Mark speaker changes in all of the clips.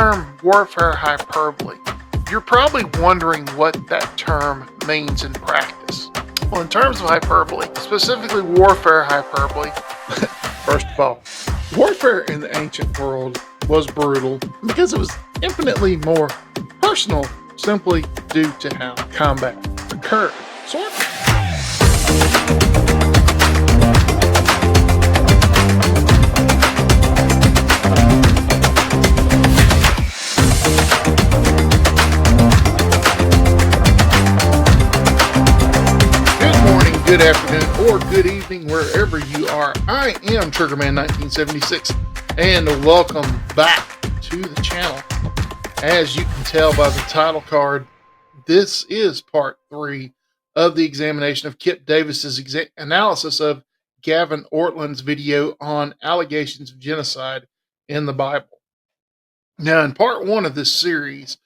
Speaker 1: term warfare hyperbole, you're probably wondering what that term means in practice. Well, in terms of hyperbole, specifically warfare hyperbole, first of all, warfare in the ancient world was brutal because it was infinitely more personal, simply due to how combat occurred. Sort of. Good afternoon or good evening wherever you are. I am Triggerman1976 and welcome back to the channel. As you can tell by the title card, this is part 3 of the examination of Kip Davis's analysis of Gavin Ortland's video on allegations of genocide in the Bible. Now, in part 1 of this series,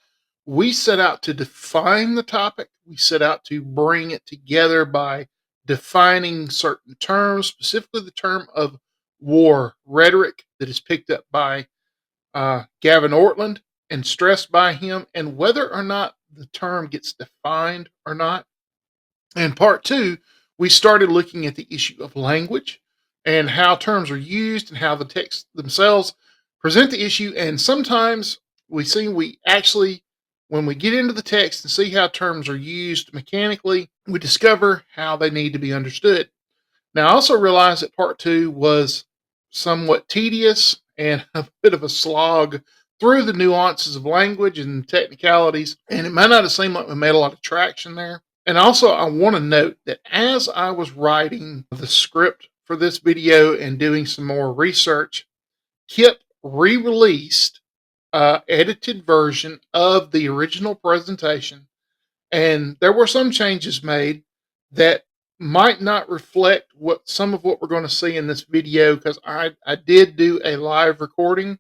Speaker 1: we set out to define the topic. We set out to bring it together by defining certain terms, specifically the term of war rhetoric that is picked up by Gavin Ortland and stressed by him, and whether or not the term gets defined or not. In part 2, we started looking at the issue of language and how terms are used and how the texts themselves present the issue. And sometimes we actually, when we get into the text and see how terms are used mechanically, we discover how they need to be understood. Now, I also realized that part 2 was somewhat tedious and a bit of a slog through the nuances of language and technicalities, and it might not have seemed like we made a lot of traction there. And also, I want to note that as I was writing the script for this video and doing some more research, Kip re-released edited version of the original presentation, and there were some changes made that might not reflect some of what we're going to see in this video, because I did do a live recording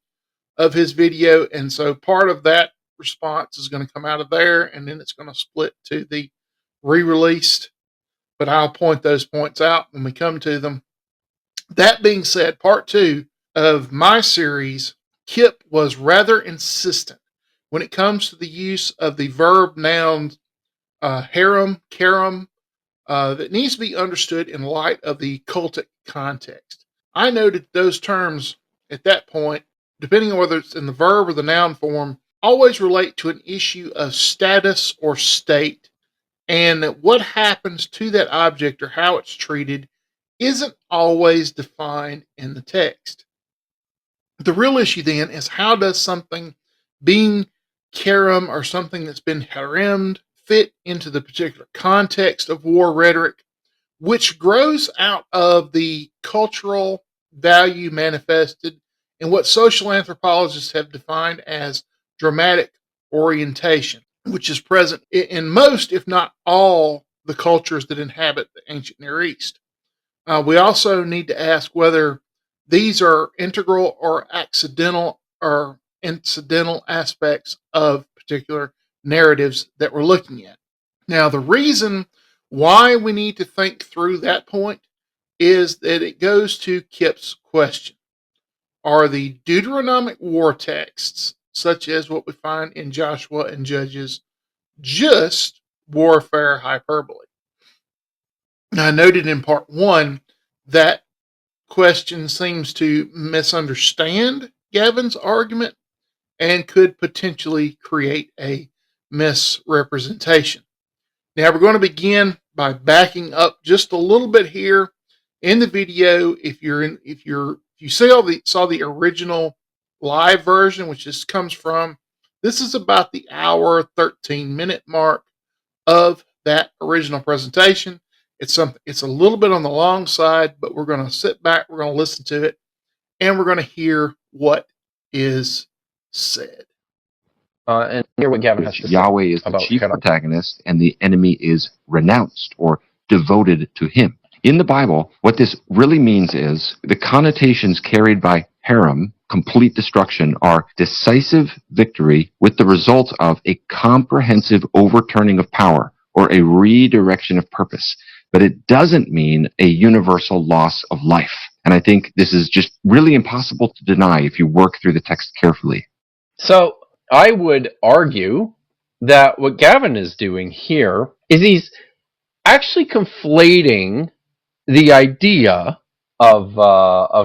Speaker 1: of his video, and so part of that response is going to come out of there, and then it's going to split to the re-released, but I'll point those points out when we come to them. That being said, part 2 of my series, Kip was rather insistent when it comes to the use of the verb noun harem, karam, that needs to be understood in light of the cultic context. I noted those terms at that point, depending on whether it's in the verb or the noun form, always relate to an issue of status or state, and that what happens to that object or how it's treated isn't always defined in the text. The real issue then is, how does something being karam or something that's been haremed fit into the particular context of war rhetoric, which grows out of the cultural value manifested in what social anthropologists have defined as dramatic orientation, which is present in most, if not all, the cultures that inhabit the ancient Near East. We also need to ask whether these are integral or accidental or incidental aspects of particular narratives that we're looking at. Now, the reason why we need to think through that point is that it goes to Kip's question. Are the Deuteronomic war texts, such as what we find in Joshua and Judges, just warfare hyperbole? Now, I noted in part 1 that question seems to misunderstand Gavin's argument and could potentially create a misrepresentation. Now, we're going to begin by backing up just a little bit here in the video. If you saw the original live version, which this is about the hour 13-minute mark of that original presentation. It's a little bit on the long side, but we're going to sit back, we're going to listen to it, and we're going to hear what is said.
Speaker 2: And hear what Gavin has to say.
Speaker 3: Yahweh is the chief protagonist, and the enemy is renounced or devoted to him. In the Bible, what this really means is the connotations carried by harem, complete destruction, are decisive victory with the result of a comprehensive overturning of power or a redirection of purpose. But it doesn't mean a universal loss of life. And I think this is just really impossible to deny if you work through the text carefully.
Speaker 2: So I would argue that what Gavin is doing here is he's actually conflating the idea of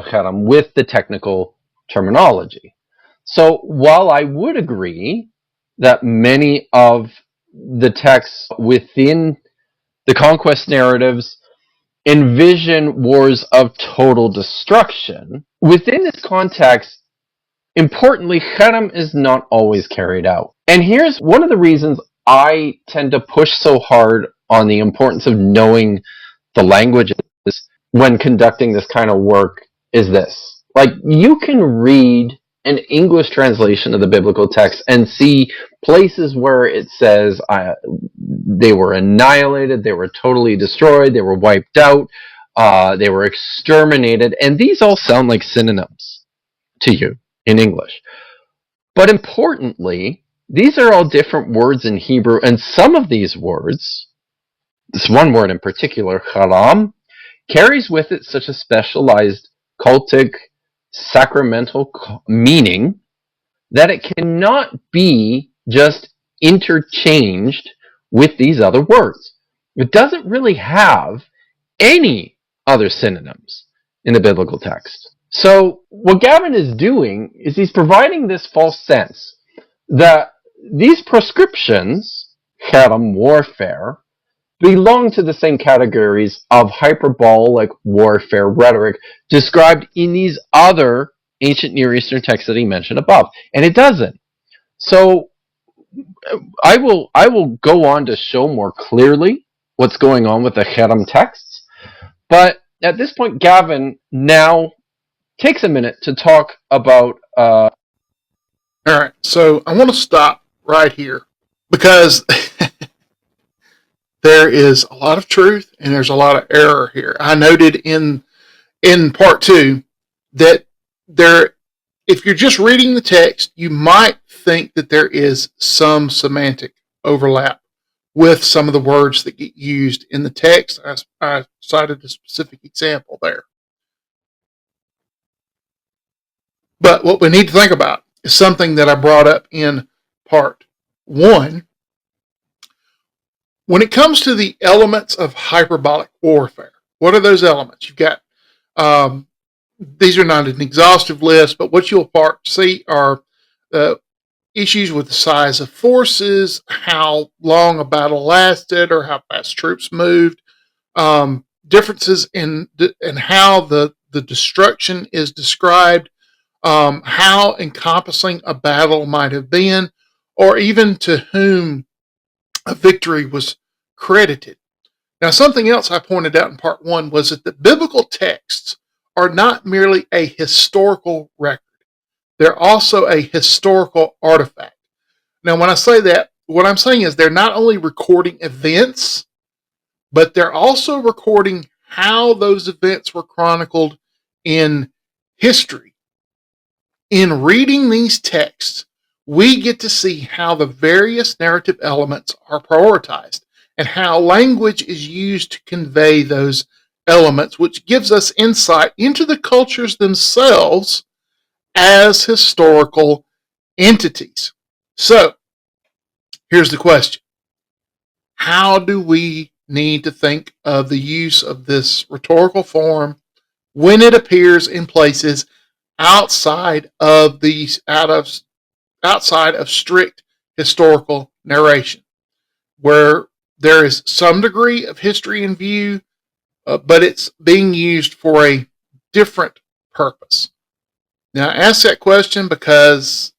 Speaker 2: Haram with the technical terminology. So while I would agree that many of the texts within the conquest narratives envision wars of total destruction, within this context, importantly, Haram is not always carried out. And here's one of the reasons I tend to push so hard on the importance of knowing the languages when conducting this kind of work is this. Like, you can read an English translation of the biblical text and see places where it says they were annihilated, they were totally destroyed, they were wiped out, they were exterminated, and these all sound like synonyms to you in English. But importantly, these are all different words in Hebrew, and some of these words, this one word in particular, haram, carries with it such a specialized cultic, sacramental meaning that it cannot be just interchanged with these other words. It doesn't really have any other synonyms in the biblical text. So what Gavin is doing is he's providing this false sense that these proscriptions, haram warfare, belong to the same categories of hyperbolic warfare rhetoric described in these other ancient Near Eastern texts that he mentioned above. And it doesn't. So I will go on to show more clearly what's going on with the haram texts. But at this point, Gavin now takes a minute to talk about...
Speaker 1: All right, so I want to stop right here because there is a lot of truth and there's a lot of error here. I noted in part 2 that if you're just reading the text, you might think that there is some semantic overlap with some of the words that get used in the text. I cited a specific example there. But what we need to think about is something that I brought up in part 1. When it comes to the elements of hyperbolic warfare, what are those elements? You've got, these are not an exhaustive list, but what you'll see are issues with the size of forces, how long a battle lasted, or how fast troops moved, differences in how the destruction is described, how encompassing a battle might have been, or even to whom a victory was credited. Now, something else I pointed out in part 1 was that the biblical texts are not merely a historical record. They're also a historical artifact. Now, when I say that, what I'm saying is they're not only recording events, but they're also recording how those events were chronicled in history. In reading these texts, we get to see how the various narrative elements are prioritized and how language is used to convey those elements, which gives us insight into the cultures themselves as historical entities. So, here's the question. How do we need to think of the use of this rhetorical form when it appears in places outside of strict historical narration, where there is some degree of history in view, but it's being used for a different purpose? Now, I ask that question because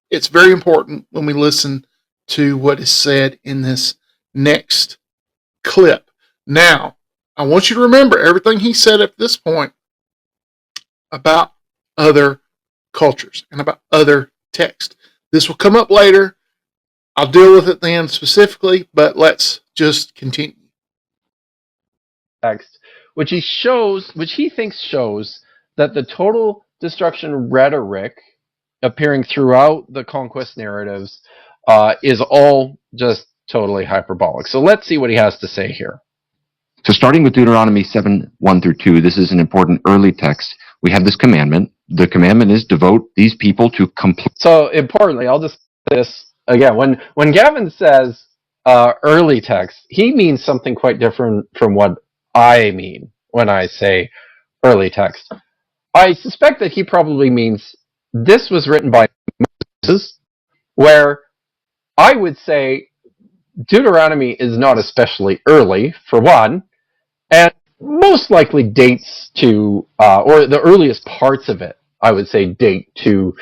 Speaker 1: it's very important when we listen to what is said in this next clip. Now, I want you to remember everything he said at this point about other cultures and about other texts. This will come up later. I'll deal with it then specifically, but let's just continue.
Speaker 2: Text, which he thinks shows that the total destruction rhetoric appearing throughout the conquest narratives is all just totally hyperbolic. So let's see what he has to say here.
Speaker 3: So starting with Deuteronomy 7:1-2, this is an important early text we have this commandment. The commandment is devote these people to complete.
Speaker 2: So importantly, I'll just say this again. When Gavin says early text, he means something quite different from what I mean when I say early text. I suspect that he probably means this was written by Moses, where I would say Deuteronomy is not especially early, for one, and most likely dates to, or the earliest parts of it, I would say, date to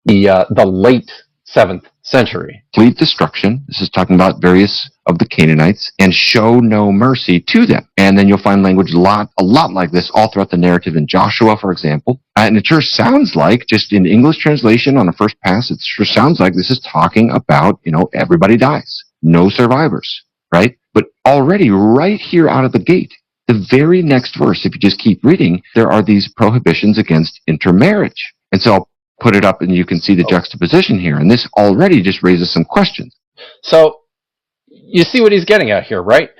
Speaker 2: the late 7th century.
Speaker 3: Complete destruction. This is talking about various of the Canaanites, and show no mercy to them. And then you'll find language a lot like this all throughout the narrative in Joshua, for example. And it sure sounds like, just in English translation on a first pass, it sure sounds like this is talking about, everybody dies. No survivors, right? But already right here out of the gate, the very next verse, if you just keep reading, there are these prohibitions against intermarriage. And so I'll put it up and you can see the juxtaposition here. And this already just raises some questions.
Speaker 2: So you see what he's getting at here, right?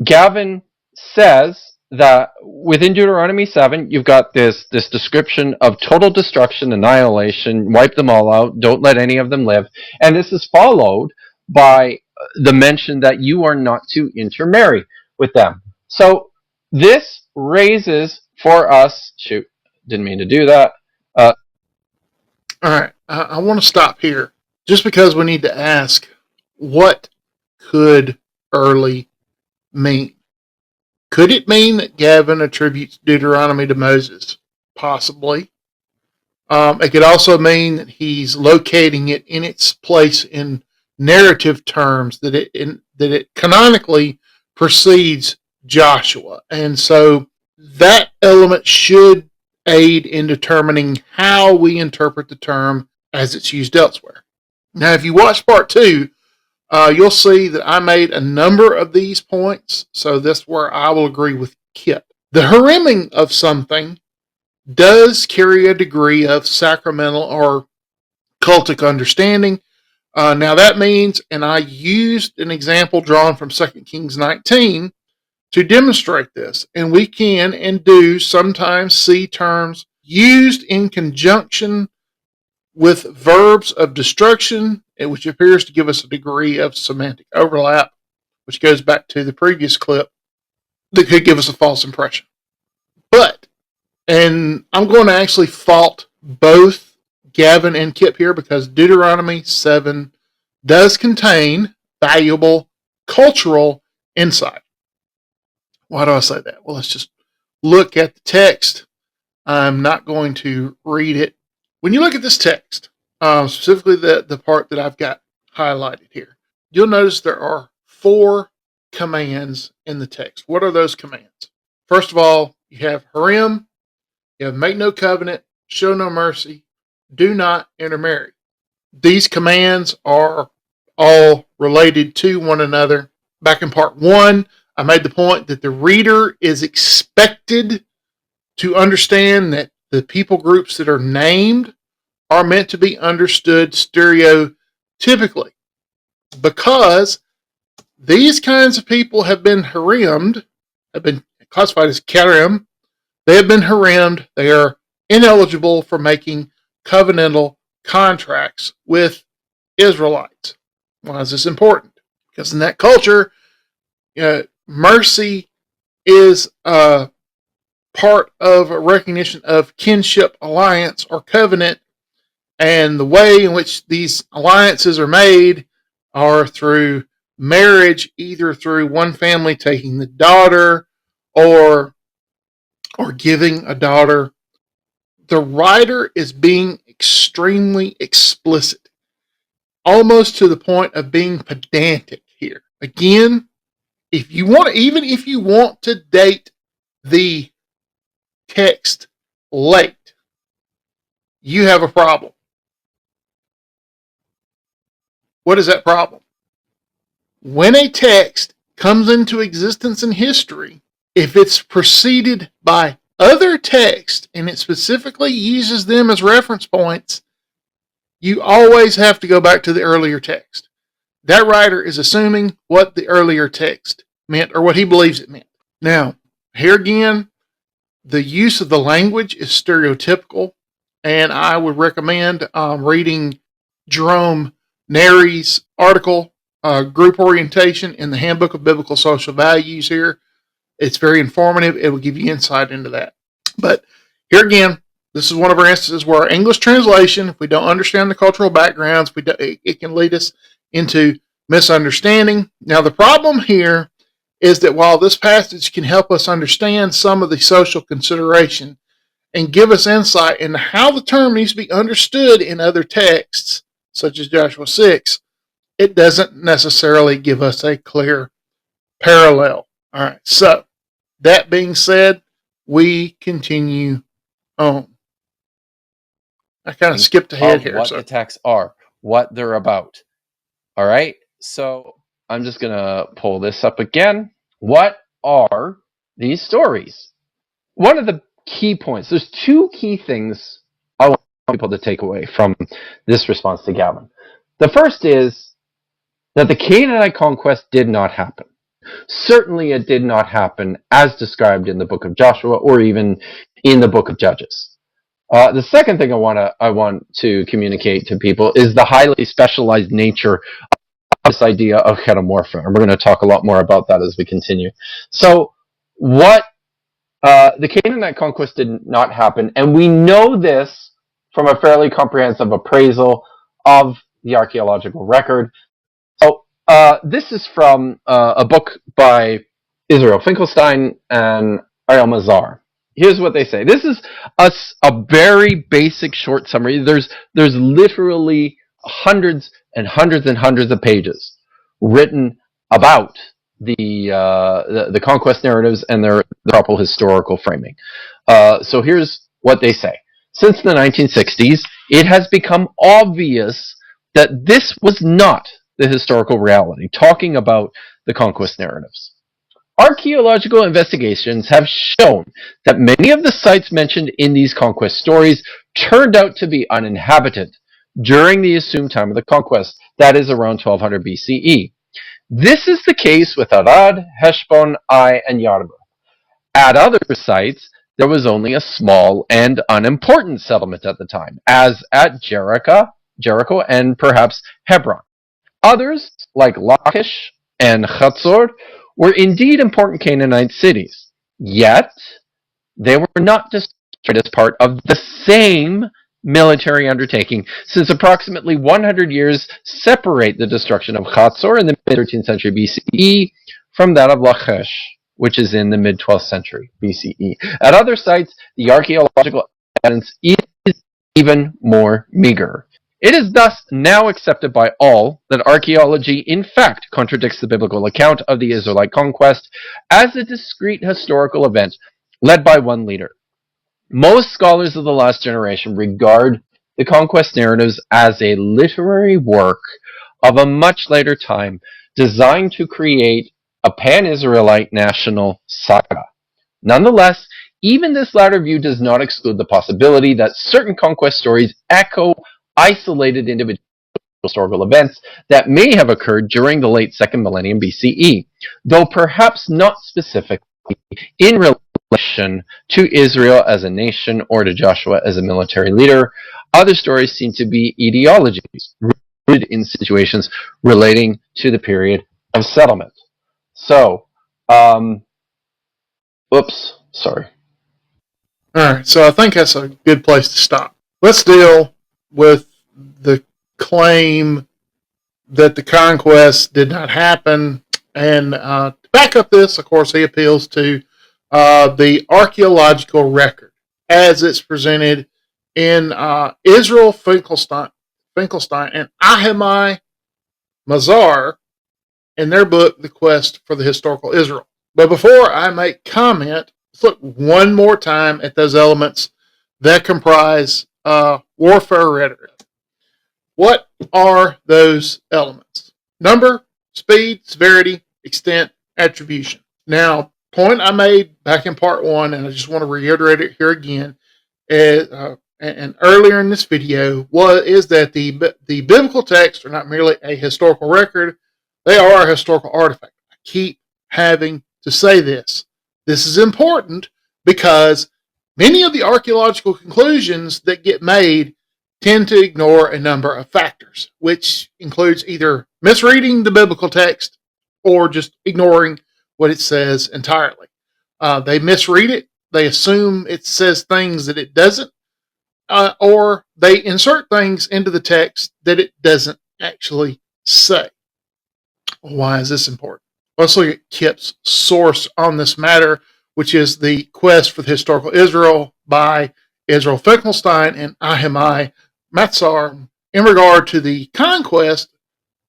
Speaker 2: Gavin says that within Deuteronomy 7, you've got this description of total destruction, annihilation, wipe them all out, don't let any of them live. And this is followed by the mention that you are not to intermarry with them. So this raises for us, didn't mean to do that.
Speaker 1: All right, I want to stop here just because we need to ask, what could early mean? Could it mean that Gavin attributes Deuteronomy to Moses? Possibly. It could also mean that he's locating it in its place in narrative terms, that it canonically precedes Joshua. And so that element should aid in determining how we interpret the term as it's used elsewhere. Now, if you watch part 2, you'll see that I made a number of these points, so that's where I will agree with Kip. The hareming of something does carry a degree of sacramental or cultic understanding. Now that means, and I used an example drawn from 2 Kings 19 to demonstrate this, and we can and do sometimes see terms used in conjunction with verbs of destruction, which appears to give us a degree of semantic overlap, which goes back to the previous clip, that could give us a false impression. But, and I'm going to actually fault both Gavin and Kip here, because Deuteronomy 7 does contain valuable cultural insight. Why do I say that? Well, let's just look at the text. I'm not going to read it. When you look at this text, specifically the part that I've got highlighted here, you'll notice there are 4 commands in the text. What are those commands? First of all, you have harem, you have make no covenant, show no mercy, do not intermarry. These commands are all related to one another. Back in part 1, I made the point that the reader is expected to understand that the people groups that are named are meant to be understood stereotypically, because these kinds of people have been haremed, have been classified as karim. They have been haremed. They are ineligible for making covenantal contracts with Israelites. Why is this important? Because in that culture, mercy is part of a recognition of kinship alliance or covenant, and the way in which these alliances are made are through marriage, either through one family taking the daughter or giving a daughter. The writer is being extremely explicit, almost to the point of being pedantic here. Again, if you want to date the text late, you have a problem. What is that problem? When a text comes into existence in history, if it's preceded by other text and it specifically uses them as reference points, you always have to go back to the earlier text. That writer is assuming what the earlier text meant, or what he believes it meant. Now, here again, The use of the language is stereotypical, and I would recommend reading Jerome Nary's article, Group Orientation in the Handbook of Biblical Social Values here. It's very informative. It will give you insight into that. But here again, this is one of our instances where our English translation, if we don't understand the cultural backgrounds, it can lead us into misunderstanding. Now, the problem here is that while this passage can help us understand some of the social consideration and give us insight into how the term needs to be understood in other texts, such as Joshua 6, it doesn't necessarily give us a clear parallel. All right, so that being said, we continue on. I kind of skipped ahead here.
Speaker 2: What the texts are, what they're about. All right, so I'm just going to pull this up again. What are these stories? One of the key points, there's two key things I want people to take away from this response to Gavin. The first is that the Canaanite conquest did not happen. Certainly it did not happen as described in the book of Joshua or even in the book of Judges. The second thing I want to communicate to people is the highly specialized nature this idea of cherem warfare. And we're going to talk a lot more about that as we continue. So what the Canaanite conquest did not happen, and we know this from a fairly comprehensive appraisal of the archaeological record. So this is from a book by Israel Finkelstein and Ariel Mazar. Here's what they say. This is a very basic short summary. There's literally hundreds and hundreds and hundreds of pages written about the conquest narratives and their proper historical framing. So here's what they say. Since the 1960s, it has become obvious that this was not the historical reality, talking about the conquest narratives. Archaeological investigations have shown that many of the sites mentioned in these conquest stories turned out to be uninhabited during the assumed time of the conquest, that is around 1200 BCE. This is the case with Arad, Heshbon, Ai, and Yarmouth. At other sites, there was only a small and unimportant settlement at the time, as at Jericho and perhaps Hebron. Others, like Lachish and Chatzor, were indeed important Canaanite cities, yet they were not destroyed as part of the same military undertaking, since approximately 100 years separate the destruction of Chatzor in the mid-13th century BCE from that of Lachish, which is in the mid-12th century BCE. At other sites, the archaeological evidence is even more meager. It is thus now accepted by all that archaeology in fact contradicts the biblical account of the Israelite conquest as a discrete historical event led by one leader. Most scholars of the last generation regard the conquest narratives as a literary work of a much later time designed to create a pan-Israelite national saga. Nonetheless, even this latter view does not exclude the possibility that certain conquest stories echo isolated individual historical events that may have occurred during the late 2nd millennium BCE, though perhaps not specifically in relation to Israel as a nation or to Joshua as a military leader. Other stories seem to be ideologies rooted in situations relating to the period of settlement. So, sorry.
Speaker 1: All right, so I think that's a good place to stop. Let's deal with the claim that the conquest did not happen. And to back up this, of course, he appeals to the archaeological record as it's presented in Israel Finkelstein and Ahimai Mazar in their book, The Quest for the Historical Israel. But before I make comment, let's look one more time at those elements that comprise warfare rhetoric. What are those elements? Number, speed, severity, extent, attribution. Now, point I made back in part one, and I just want to reiterate it here again, and earlier in this video, is that the biblical texts are not merely a historical record, they are a historical artifact. I keep having to say this. This is important because many of the archaeological conclusions that get made tend to ignore a number of factors, which includes either misreading the biblical text or just ignoring what it says entirely. They misread it, they assume it says things that it doesn't, or they insert things into the text that it doesn't actually say. Why is this important? Let's look at Kip's source on this matter, which is the Quest for the Historical Israel by Israel Finkelstein and Ahimai Matsar. In regard to the conquest,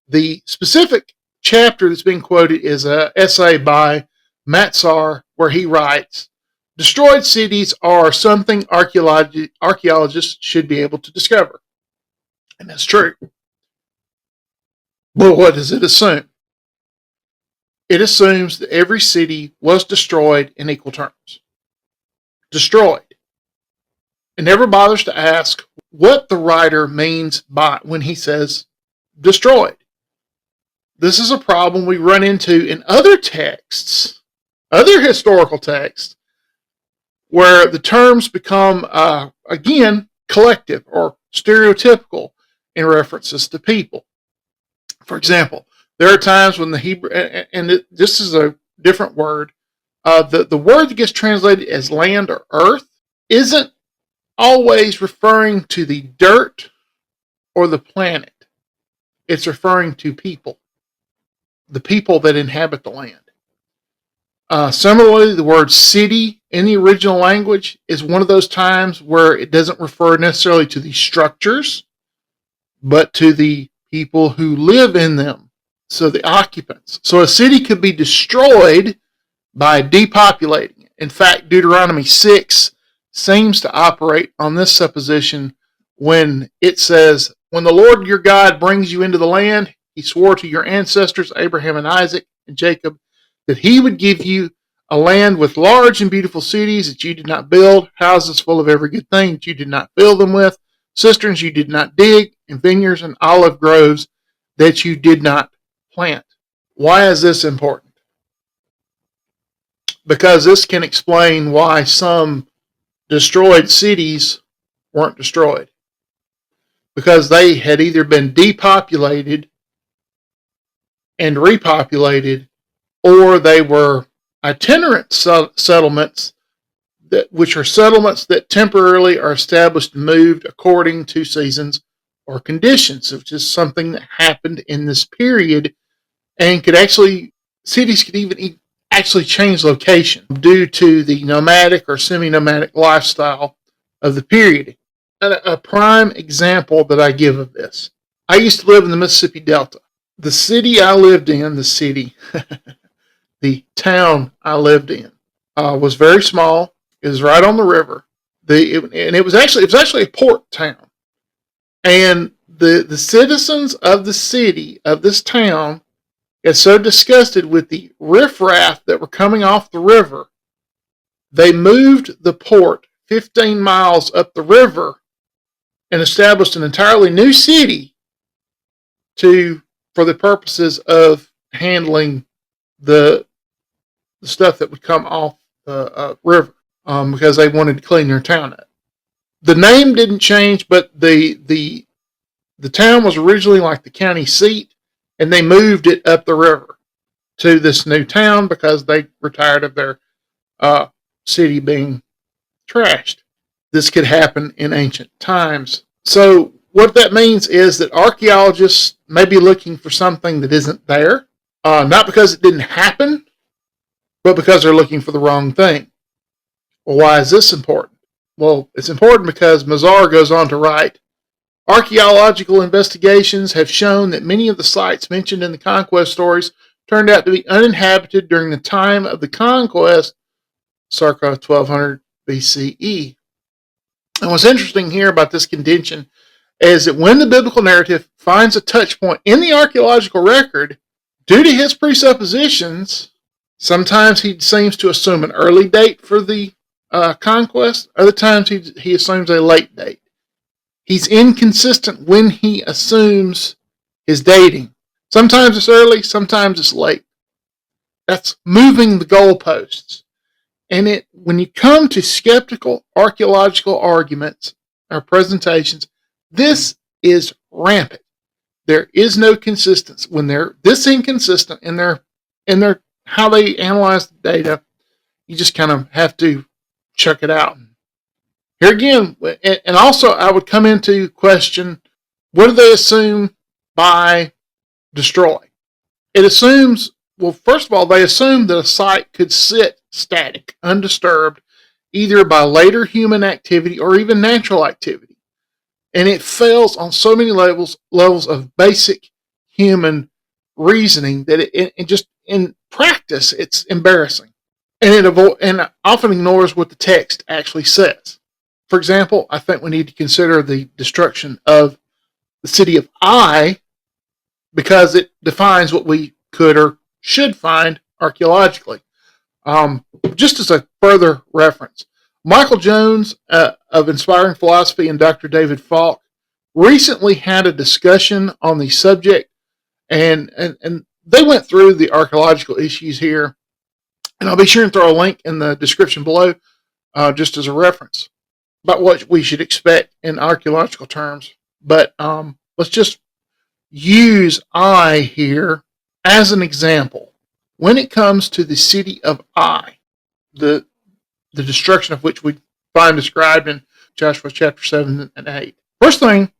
Speaker 1: the specific chapter that's being quoted is an essay by Matsar where he writes, "Destroyed cities are something archaeologists should be able to discover." And that's true. But what does it assume? It assumes that every city was destroyed in equal terms. Destroyed. It never bothers to ask what the writer means by when he says destroyed. This is a problem we run into in other texts, other historical texts, where the terms become, again, collective or stereotypical in references to people. For example, there are times when the Hebrew, and this is a different word, the word that gets translated as land or earth isn't always referring to the dirt or the planet. It's referring to people, the people that inhabit the land. Similarly, the word city in the original language is one of those times where it doesn't refer necessarily to the structures, but to the people who live in them. So the occupants. So a city could be destroyed by depopulating it. In fact, Deuteronomy 6 seems to operate on this supposition when it says, "When the Lord your God brings you into the land, he swore to your ancestors, Abraham and Isaac and Jacob, that he would give you a land with large and beautiful cities that you did not build, houses full of every good thing that you did not fill them with, cisterns you did not dig, and vineyards and olive groves that you did not plant." Why is this important? Because this can explain why some destroyed cities weren't destroyed. Because they had either been depopulated and repopulated, or they were itinerant settlements, which are settlements that temporarily are established and moved according to seasons or conditions, which is something that happened in this period, and cities could even actually change location due to the nomadic or semi-nomadic lifestyle of the period. A prime example that I give of this, I used to live in the Mississippi Delta. The city I lived in, the town I lived in, was very small. It was right on the river. It was actually a port town. And the citizens of the city, of this town, got so disgusted with the riffraff that were coming off the river, they moved the port 15 miles up the river and established an entirely new city for the purposes of handling the stuff that would come off the river, because they wanted to clean their town up. The name didn't change, but the town was originally like the county seat, and they moved it up the river to this new town because they were tired of their city being trashed. This could happen in ancient times. So what that means is that archaeologists may be looking for something that isn't there, not because it didn't happen, but because they're looking for the wrong thing. Well, why is this important? Well, it's important because Mazar goes on to write, "Archaeological investigations have shown that many of the sites mentioned in the conquest stories turned out to be uninhabited during the time of the conquest, circa 1200 BCE. And what's interesting here about this contention is that when the biblical narrative finds a touch point in the archaeological record, due to his presuppositions, sometimes he seems to assume an early date for the conquest, other times he assumes a late date. He's inconsistent when he assumes his dating. Sometimes it's early, sometimes it's late. That's moving the goalposts. And when you come to skeptical archaeological arguments or presentations, this is rampant. There is no consistency. When they're this inconsistent in their how they analyze the data, you just kind of have to check it out. Here again, and also I would come into question, what do they assume by destroy? It assumes, well, first of all, they assume that a site could sit static, undisturbed, either by later human activity or even natural activity. And it fails on so many levels of basic human reasoning that it just in practice it's embarrassing, and it often ignores what the text actually says. For example, I think we need to consider the destruction of the city of Ai because it defines what we could or should find archaeologically. Just as a further reference, Michael Jones of Inspiring Philosophy and Dr. David Falk recently had a discussion on the subject, and they went through the archaeological issues here, and I'll be sure and throw a link in the description below just as a reference about what we should expect in archaeological terms. But let's just use Ai here as an example. When it comes to the city of Ai, the destruction of which we find described in Joshua chapter 7 and 8. First thing,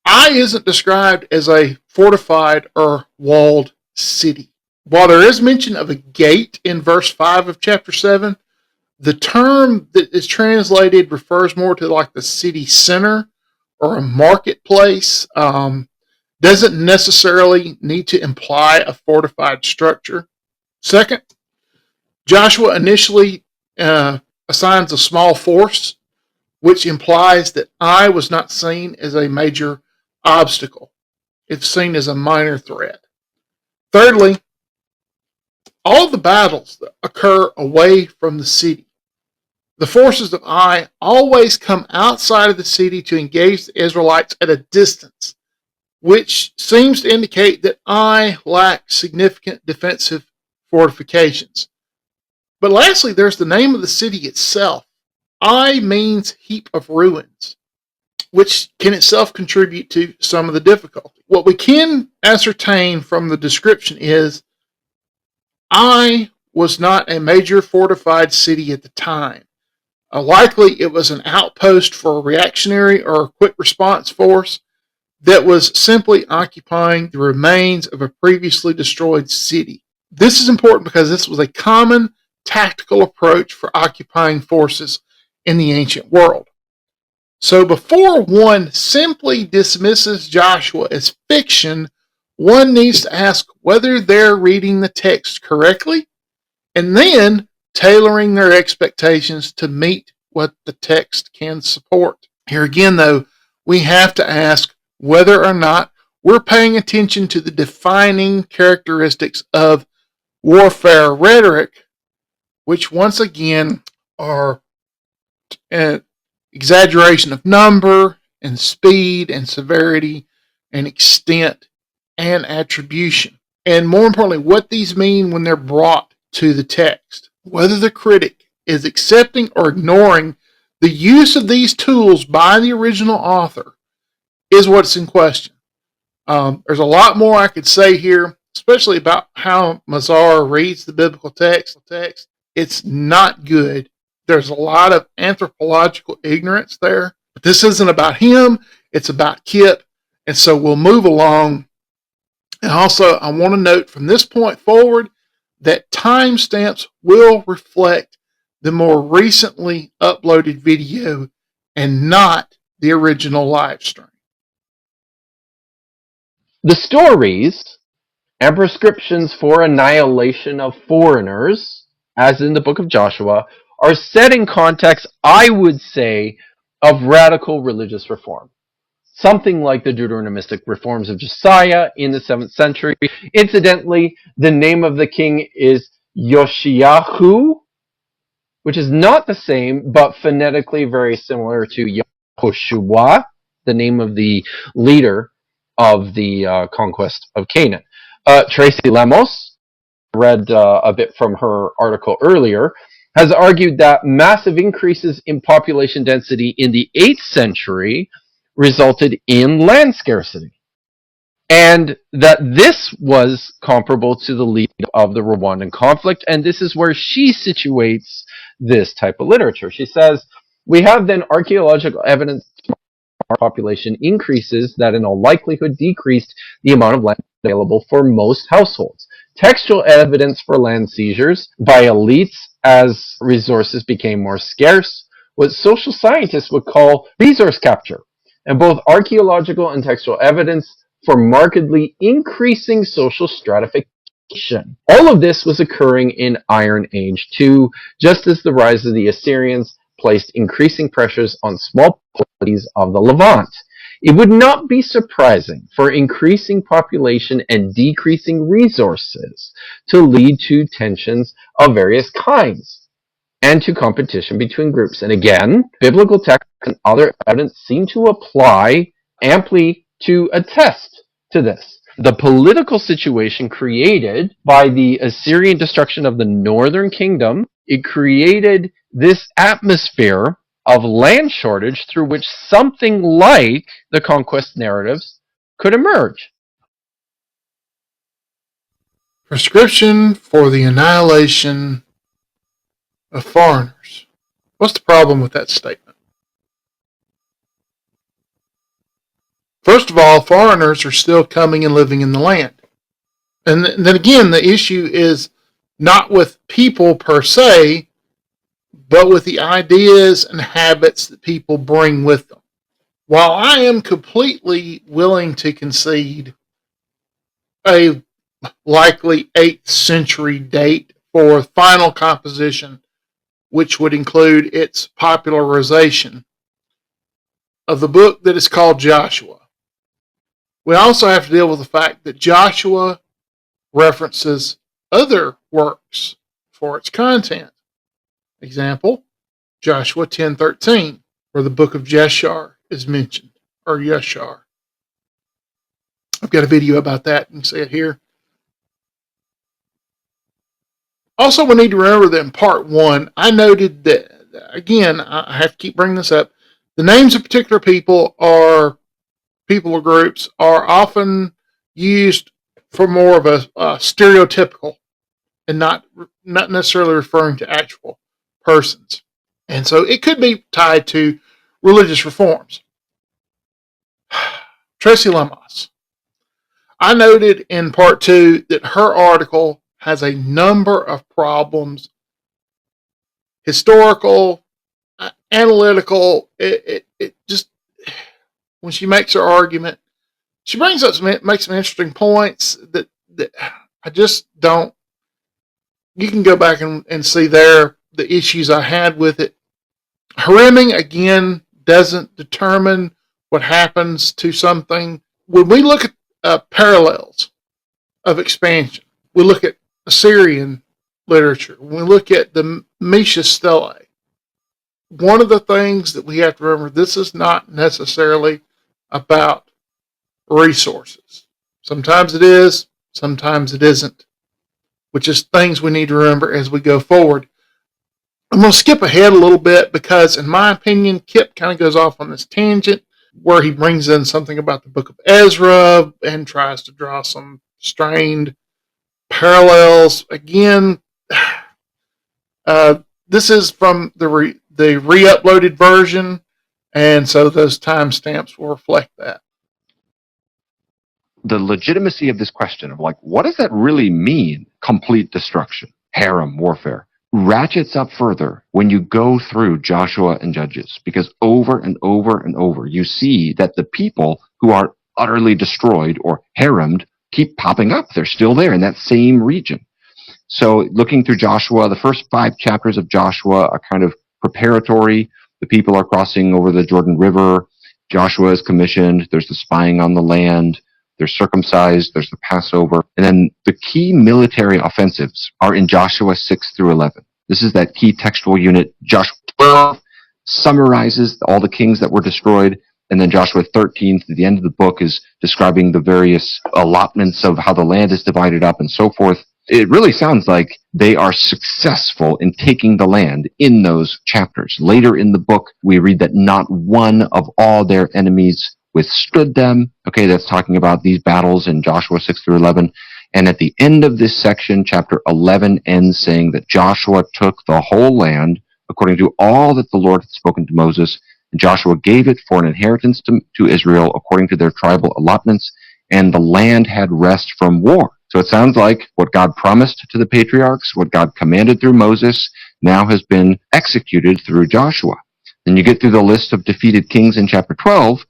Speaker 1: Ai isn't described as a fortified or walled city. While there is mention of a gate in verse 5 of chapter 7, the term that is translated refers more to like the city center or a marketplace. Doesn't necessarily need to imply a fortified structure. Second, Joshua initially assigns a small force, which implies that Ai was not seen as a major obstacle. It's seen as a minor threat. Thirdly, all the battles that occur away from the city. The forces of Ai always come outside of the city to engage the Israelites at a distance, which seems to indicate that Ai lacks significant defensive fortifications. But lastly, there's the name of the city itself. Ai means heap of ruins, which can itself contribute to some of the difficulty. What we can ascertain from the description is Ai was not a major fortified city at the time. Likely it was an outpost for a reactionary or a quick response force that was simply occupying the remains of a previously destroyed city. This is important because this was a common tactical approach for occupying forces in the ancient world. So before one simply dismisses Joshua as fiction, one needs to ask whether they're reading the text correctly and then tailoring their expectations to meet what the text can support. Here again, though, we have to ask whether or not we're paying attention to the defining characteristics of warfare rhetoric, which once again are an exaggeration of number and speed and severity and extent and attribution. And more importantly, what these mean when they're brought to the text. Whether the critic is accepting or ignoring the use of these tools by the original author is what's in question. There's a lot more I could say here, especially about how Mazar reads the biblical text. It's not good. There's a lot of anthropological ignorance there. But this isn't about him. It's about Kip. And so we'll move along. And also, I want to note from this point forward that timestamps will reflect the more recently uploaded video and not the original live stream.
Speaker 2: The stories and prescriptions for annihilation of foreigners, as in the book of Joshua, are set in context, I would say, of radical religious reform. Something like the Deuteronomistic reforms of Josiah in the 7th century. Incidentally, the name of the king is Yoshiyahu, which is not the same, but phonetically very similar to Yehoshua, the name of the leader of the conquest of Canaan. Tracy Lemos, read a bit from her article earlier, has argued that massive increases in population density in the 8th century resulted in land scarcity, and that this was comparable to the lead of the Rwandan conflict, and this is where she situates this type of literature. She says, we have then archaeological evidence population increases that in all likelihood decreased the amount of land available for most households. Textual evidence for land seizures by elites as resources became more scarce, what social scientists would call resource capture, and both archaeological and textual evidence for markedly increasing social stratification. All of this was occurring in Iron Age too, just as the rise of the Assyrians placed increasing pressures on small polities of the Levant. It would not be surprising for increasing population and decreasing resources to lead to tensions of various kinds and to competition between groups. And again, biblical texts and other evidence seem to apply amply to attest to this. The political situation created by the Assyrian destruction of the northern kingdom, it created this atmosphere of land shortage through which something like the conquest narratives could emerge.
Speaker 1: Prescription for the annihilation of foreigners. What's the problem with that statement? First of all, foreigners are still coming and living in the land. And then again, the issue is not with people per se, but with the ideas and habits that people bring with them. While I am completely willing to concede a likely 8th century date for final composition, which would include its popularization of the book that is called Joshua, we also have to deal with the fact that Joshua references other works for its content. Example, Joshua 10:13, where the book of Jeshar is mentioned, or Yeshar. I've got a video about that. You can see it here. Also, we need to remember that in part 1, I noted that, again, I have to keep bringing this up, the names of particular people or groups are often used for more of a stereotypical and not necessarily referring to actual persons. And so it could be tied to religious reforms. Tracy Lamos. I noted in part 2 that her article has a number of problems, historical, analytical. It just, when she makes her argument, she makes some interesting points that I just don't. You can go back and see there the issues I had with it. Hareming, again, doesn't determine what happens to something. When we look at parallels of expansion, we look at Assyrian literature, when we look at the Mesha Stele, one of the things that we have to remember, this is not necessarily about resources. Sometimes it is, sometimes it isn't, which is things we need to remember as we go forward. I'm going to skip ahead a little bit because, in my opinion, Kip kind of goes off on this tangent where he brings in something about the book of Ezra and tries to draw some strained parallels. Again, this is from the re-uploaded version, and so those timestamps will reflect that.
Speaker 3: The legitimacy of this question of, like, what does that really mean? Complete destruction, harem warfare, ratchets up further when you go through Joshua and Judges, because over and over and over you see that the people who are utterly destroyed or haremed keep popping up. They're still there in that same region. So looking through Joshua, the first 5 chapters of Joshua are kind of preparatory. The people are crossing over the Jordan River. Joshua is commissioned. There's the spying on the land. They're circumcised. There's the Passover. And then the key military offensives are in Joshua 6 through 11. This is that key textual unit. Joshua 12 summarizes all the kings that were destroyed. And then Joshua 13, to the end of the book, is describing the various allotments of how the land is divided up and so forth. it really sounds like they are successful in taking the land in those chapters. Later in the book, we read that not one of all their enemies withstood them. Okay, that's talking about these battles in Joshua 6 through 11. And at the end of this section, chapter 11 ends saying that Joshua took the whole land according to all that the Lord had spoken to Moses. And Joshua gave it for an inheritance to Israel according to their tribal allotments, and the land had rest from war. So it sounds like what God promised to the patriarchs, what God commanded through Moses, now has been executed through Joshua. Then you get through the list of defeated kings in chapter 12,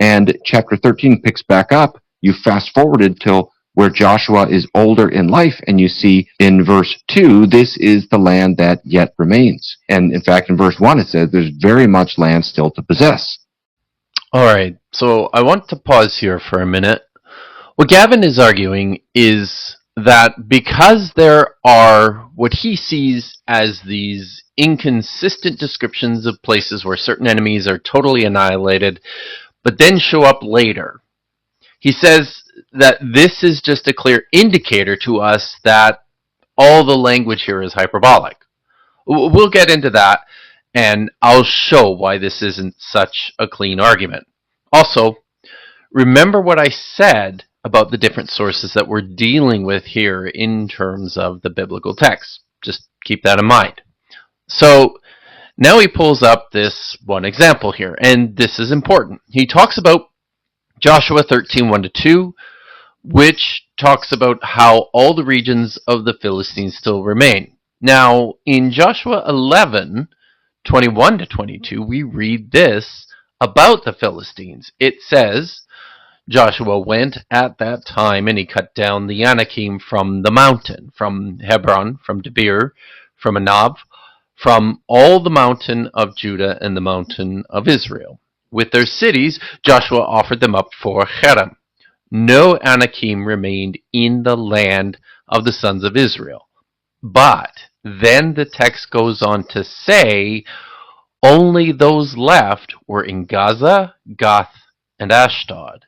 Speaker 3: and chapter 13 picks back up. You fast forwarded till where Joshua is older in life, and you see in verse 2, this is the land that yet remains. And in fact, in verse 1, it says there's very much land still to possess.
Speaker 2: All right, so I want to pause here for a minute. What Gavin is arguing is that because there are what he sees as these inconsistent descriptions of places where certain enemies are totally annihilated, but then show up later, he says that this is just a clear indicator to us that all the language here is hyperbolic. We'll get into that, and I'll show why this isn't such a clean argument. Also, remember what I said about the different sources that we're dealing with here in terms of the biblical text. Just keep that in mind. So now he pulls up this one example here, and this is important. He talks about Joshua 13, 1-2, which talks about how all the regions of the Philistines still remain. Now, in Joshua 11, 21-22, we read this about the Philistines. It says, Joshua went at that time, and he cut down the Anakim from the mountain, from Hebron, from Debir, from Anab, from all the mountain of Judah and the mountain of Israel. With their cities, Joshua offered them up for Cherem. No Anakim remained in the land of the sons of Israel. But then the text goes on to say, only those left were in Gaza, Gath, and Ashdod.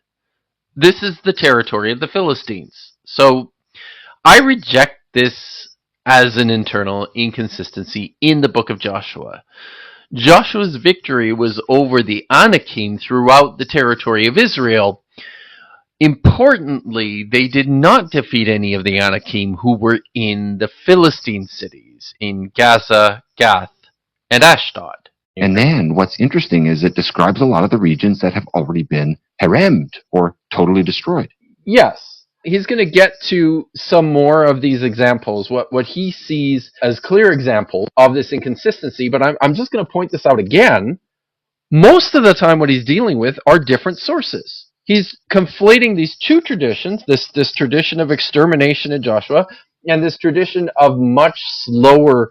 Speaker 2: This is the territory of the Philistines. So I reject this as an internal inconsistency in the book of Joshua. Joshua's victory was over the Anakim throughout the territory of Israel. Importantly, they did not defeat any of the Anakim who were in the Philistine cities, in Gaza, Gath, and Ashdod.
Speaker 3: And then what's interesting is it describes a lot of the regions that have already been haremed, or totally destroyed.
Speaker 2: Yes. He's going to get to some more of these examples, what he sees as clear examples of this inconsistency, but I'm just going to point this out again. Most of the time what he's dealing with are different sources. He's conflating these two traditions, this tradition of extermination in Joshua and this tradition of much slower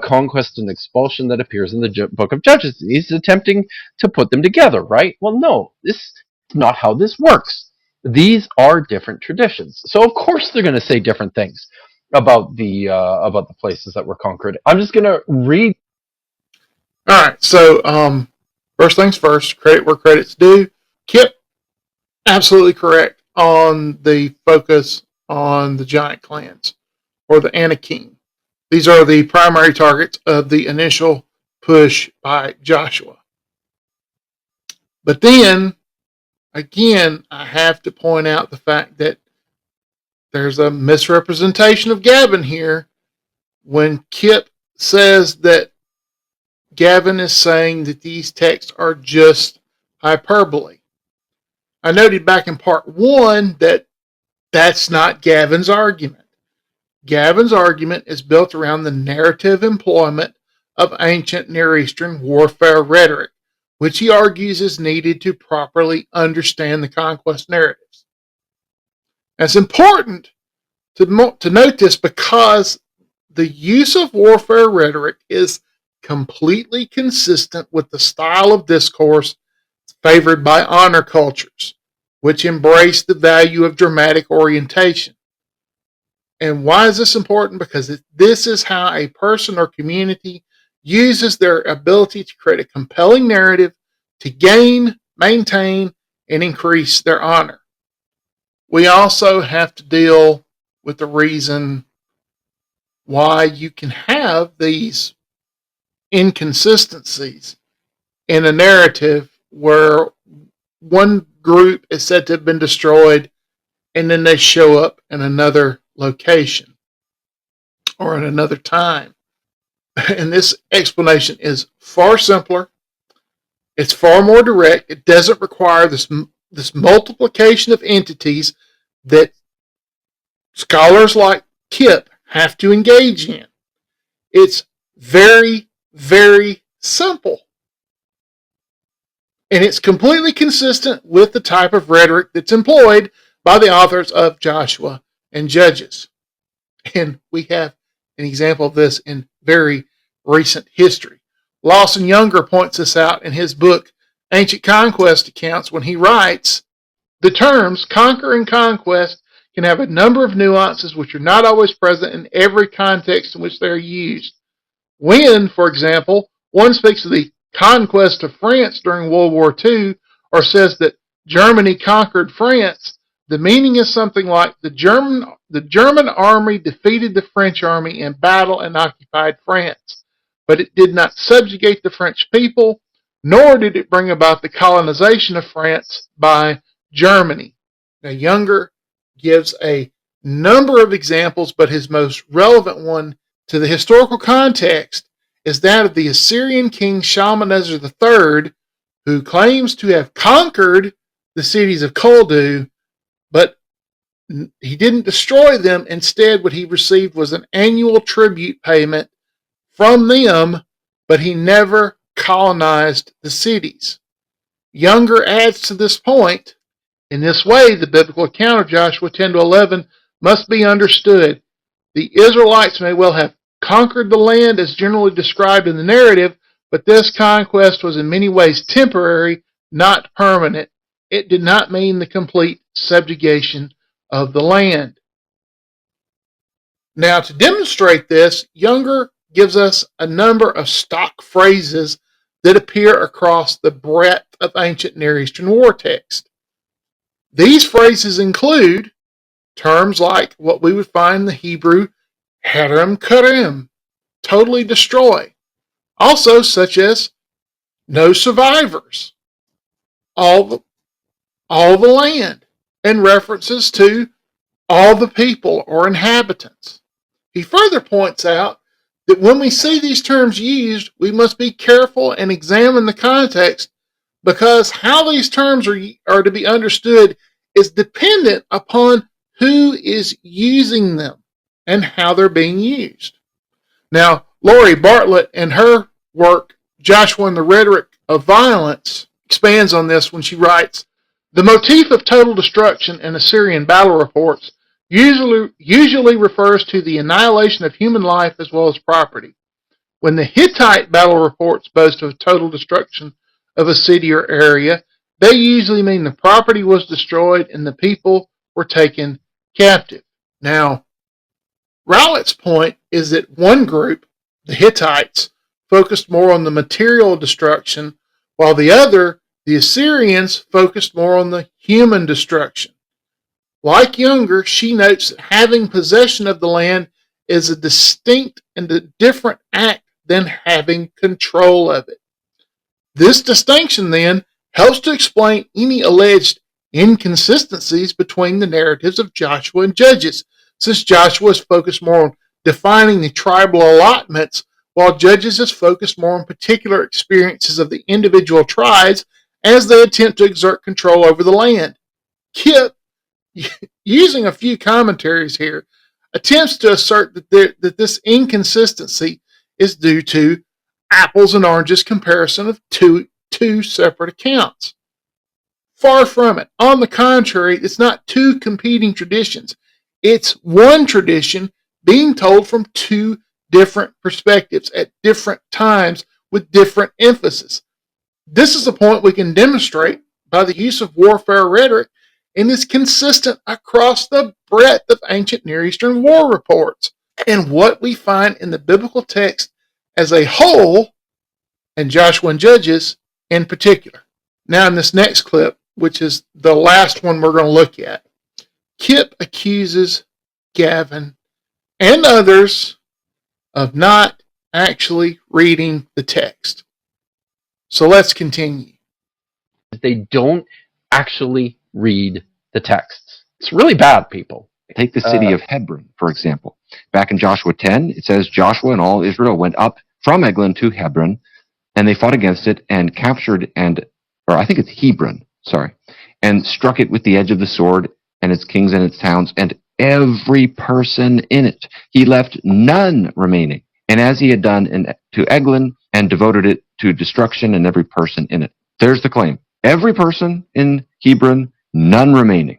Speaker 2: conquest and expulsion that appears in the book of Judges. He's attempting to put them together, right? Well, no, this is not how this works. These are different traditions. So of course they're going to say different things about the places that were conquered. I'm just going to read.
Speaker 1: All right. So first things first, credit where credit's due. Kip, absolutely correct on the focus on the giant clans or the Anakim. These are the primary targets of the initial push by Joshua. But then, again, I have to point out the fact that there's a misrepresentation of Gavin here when Kip says that Gavin is saying that these texts are just hyperbole. I noted back in part 1 that that's not Gavin's argument. Gavin's argument is built around the narrative employment of ancient Near Eastern warfare rhetoric, which he argues is needed to properly understand the conquest narratives. And it's important to note this because the use of warfare rhetoric is completely consistent with the style of discourse favored by honor cultures, which embrace the value of dramatic orientation. And why is this important? Because this is how a person or community uses their ability to create a compelling narrative to gain, maintain, and increase their honor. We also have to deal with the reason why you can have these inconsistencies in a narrative where one group is said to have been destroyed and then they show up in another location or in another time. And this explanation is far simpler. It's far more direct. It doesn't require this multiplication of entities that scholars like Kip have to engage in. It's very, very simple. And it's completely consistent with the type of rhetoric that's employed by the authors of Joshua and Judges. And we have an example of this in very recent history. Lawson Younger points this out in his book, Ancient Conquest Accounts, when he writes, the terms conquer and conquest can have a number of nuances which are not always present in every context in which they are used. When, for example, one speaks of the conquest of France during World War II, or says that Germany conquered France, the meaning is something like the German army defeated the French army in battle and occupied France, but it did not subjugate the French people, nor did it bring about the colonization of France by Germany. Now, Younger gives a number of examples, but his most relevant one to the historical context is that of the Assyrian king Shalmaneser III, who claims to have conquered the cities of Kaldu, but he didn't destroy them. Instead, what he received was an annual tribute payment from them, but he never colonized the cities. Younger adds to this point, in this way, the biblical account of Joshua 10-11 must be understood. The Israelites may well have conquered the land as generally described in the narrative, but this conquest was in many ways temporary, not permanent. It did not mean the complete subjugation of the land. Now, to demonstrate this, Younger gives us a number of stock phrases that appear across the breadth of ancient Near Eastern war text. These phrases include terms like what we would find in the Hebrew Haram Karim, totally destroy. Also, such as no survivors, all the land, and references to all the people or inhabitants. He further points out that when we see these terms used, we must be careful and examine the context, because how these terms are to be understood is dependent upon who is using them and how they're being used. Now, Lori Bartlett, in her work, Joshua and the Rhetoric of Violence, expands on this when she writes, the motif of total destruction in Assyrian battle reports usually refers to the annihilation of human life as well as property. When the Hittite battle reports boast of total destruction of a city or area, they usually mean the property was destroyed and the people were taken captive. Now, Rowlett's point is that one group, the Hittites, focused more on the material destruction, while the other, the Assyrians, focused more on the human destruction. Like Younger, she notes that having possession of the land is a distinct and a different act than having control of it. This distinction, then, helps to explain any alleged inconsistencies between the narratives of Joshua and Judges, since Joshua is focused more on defining the tribal allotments, while Judges is focused more on particular experiences of the individual tribes as they attempt to exert control over the land. Kip, using a few commentaries here, attempts to assert that this inconsistency is due to apples and oranges comparison of two separate accounts. Far from it. On the contrary, it's not two competing traditions. It's one tradition being told from two different perspectives at different times with different emphasis. This is a point we can demonstrate by the use of warfare rhetoric, and is consistent across the breadth of ancient Near Eastern war reports and what we find in the biblical text as a whole, and Joshua and Judges in particular. Now, in this next clip, which is the last one we're going to look at, Kip accuses Gavin and others of not actually reading the text. So let's continue.
Speaker 2: They don't actually read the texts. It's really bad, people.
Speaker 3: Take the city of Hebron, for example. Back in Joshua 10, it says, Joshua and all Israel went up from Eglon to Hebron, and they fought against it and captured or I think it's Hebron, and struck it with the edge of the sword and its kings and its towns and every person in it. He left none remaining. And as he had done to Eglon and devoted it to destruction and every person in it. There's the claim. Every person in Hebron, none remaining.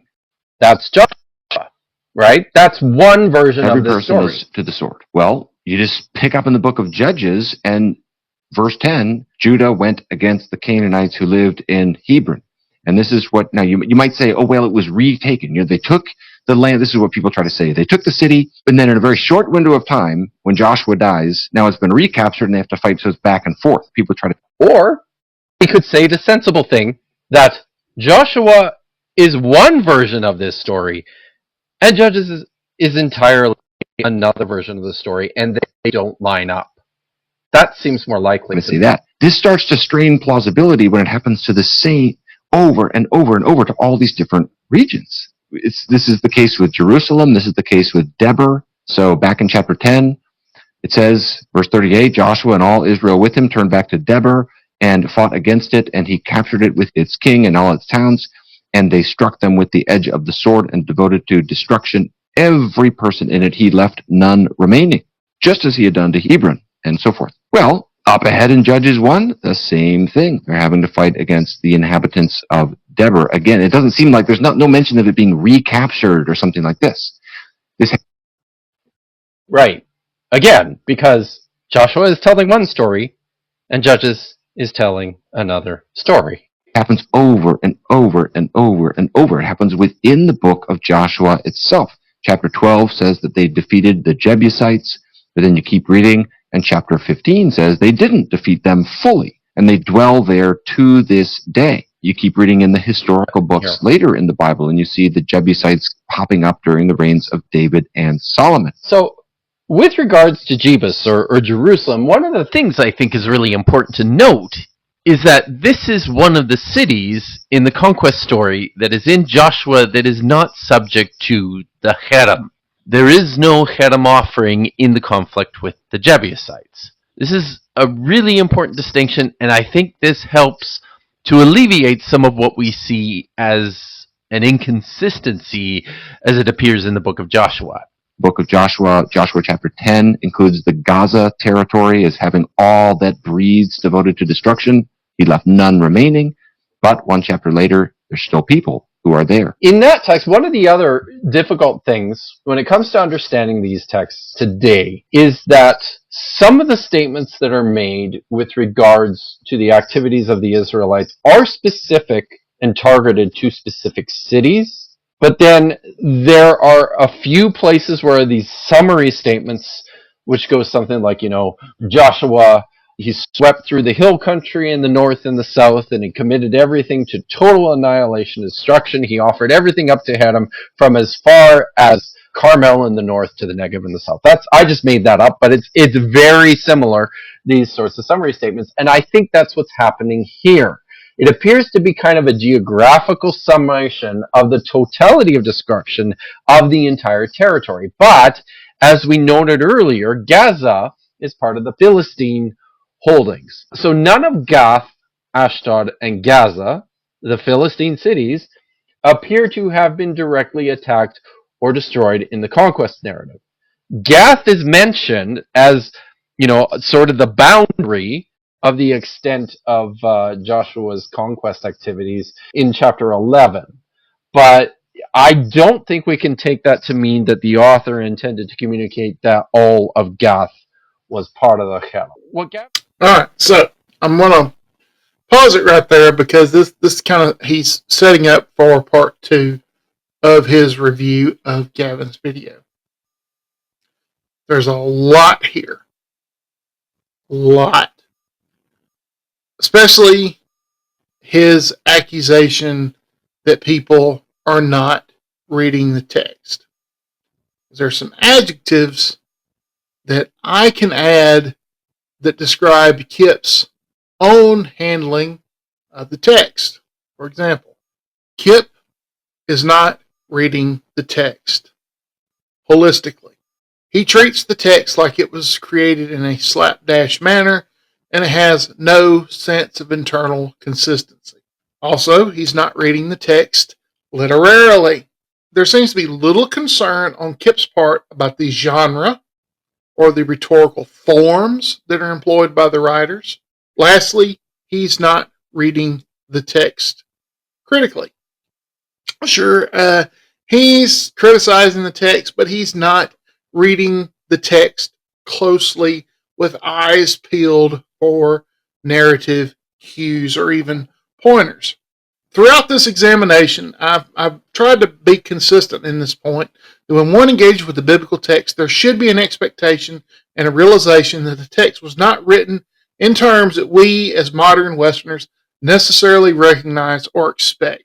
Speaker 2: That's Joshua, right? That's one version
Speaker 3: Every
Speaker 2: of the
Speaker 3: person
Speaker 2: story.
Speaker 3: is to the sword. Well, you just pick up in the book of Judges and verse 10, Judah went against the Canaanites who lived in Hebron. And this is what, now you might say, oh, well, it was retaken. They took the land. This is what people try to say. They took the city, and then in a very short window of time, when Joshua dies, now it's been recaptured and they have to fight, so it's back and forth. People try to.
Speaker 2: Or we could say the sensible thing that Joshua is one version of this story, and Judges is entirely another version of the story, and they don't line up. That seems more likely.
Speaker 3: To see that. This starts to strain plausibility when it happens to the same over and over and over to all these different regions. This is the case with Jerusalem. This is the case with Deborah. So back in chapter 10, it says, verse 38, Joshua and all Israel with him turned back to Deborah and fought against it, and he captured it with its king and all its towns, and they struck them with the edge of the sword and devoted to destruction every person in it. He left none remaining, just as he had done to Hebron, and so forth. Well, up ahead in Judges 1, the same thing. They're having to fight against the inhabitants of Deborah. Again, it doesn't seem like there's no mention of it being recaptured or something like this.
Speaker 2: Right. Again, because Joshua is telling one story, and Judges is telling another story.
Speaker 3: It happens over and over and over and over. It happens within the book of Joshua itself. Chapter 12 says that they defeated the Jebusites, but then you keep reading, and chapter 15 says they didn't defeat them fully, and they dwell there to this day. You keep reading in the historical books later in the Bible, and you see the Jebusites popping up during the reigns of David and Solomon.
Speaker 2: So, with regards to Jebus or Jerusalem, one of the things I think is really important to note is that this is one of the cities in the conquest story that is in Joshua that is not subject to the Herem. There is no Herem offering in the conflict with the Jebusites. This is a really important distinction, and I think this helps to alleviate some of what we see as an inconsistency as it appears in the book of Joshua.
Speaker 3: Book of Joshua chapter 10 includes the Gaza territory as having all that breathes devoted to destruction. He left none remaining, but one chapter later, there's still people who are there.
Speaker 2: In that text, one of the other difficult things when it comes to understanding these texts today is that some of the statements that are made with regards to the activities of the Israelites are specific and targeted to specific cities, but then there are a few places where these summary statements, which go something like, Joshua, he swept through the hill country in the north and the south, and he committed everything to total annihilation and destruction. He offered everything up to Hedom from as far as Carmel in the north to the Negev in the south. I just made that up, but it's very similar, these sorts of summary statements, and I think that's what's happening here. It appears to be kind of a geographical summation of the totality of destruction of the entire territory. But, as we noted earlier, Gaza is part of the Philistine holdings. So none of Gath, Ashdod, and Gaza, the Philistine cities, appear to have been directly attacked or destroyed in the conquest narrative. Gath is mentioned as, sort of the boundary of the extent of Joshua's conquest activities in chapter 11. But I don't think we can take that to mean that the author intended to communicate that all of Gath was part of the Hedom.
Speaker 1: All right, so I'm going to pause it right there because this kind of, he's setting up for part 2 of his review of Gavin's video. There's a lot here. Lot. Especially his accusation that people are not reading the text. There's some adjectives that I can add that describe Kip's own handling of the text. For example, Kip is not reading the text holistically. He treats the text like it was created in a slapdash manner, and it has no sense of internal consistency. Also, he's not reading the text literarily. There seems to be little concern on Kip's part about the genre or the rhetorical forms that are employed by the writers. Lastly, he's not reading the text critically. Sure, he's criticizing the text, but he's not reading the text closely with eyes peeled for narrative cues or even pointers. Throughout this examination, I've tried to be consistent in this point that when one engages with the biblical text, there should be an expectation and a realization that the text was not written in terms that we as modern Westerners necessarily recognize or expect.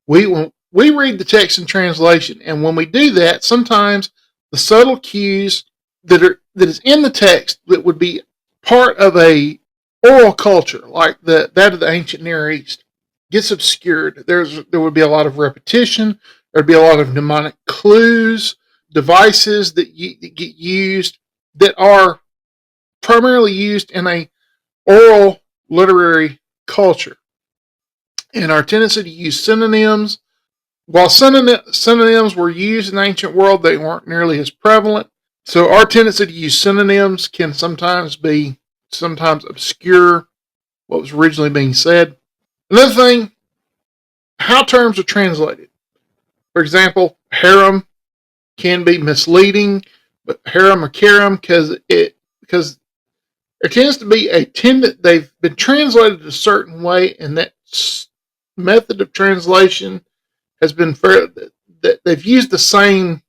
Speaker 1: When we read the text in translation, and when we do that, sometimes the subtle cues that is in the text that would be part of a oral culture like that of the ancient Near East gets obscured. There would be a lot of repetition. There'd be a lot of mnemonic clues, devices that get used that are primarily used in a oral literary culture. And our tendency to use synonyms, while synonyms were used in the ancient world, they weren't nearly as prevalent. So our tendency to use synonyms can sometimes obscure what was originally being said. Another thing, how terms are translated. For example, harem can be misleading, but harem or karam because there tends to be they've been translated a certain way, and that method of translation has been fair, that they've used the same,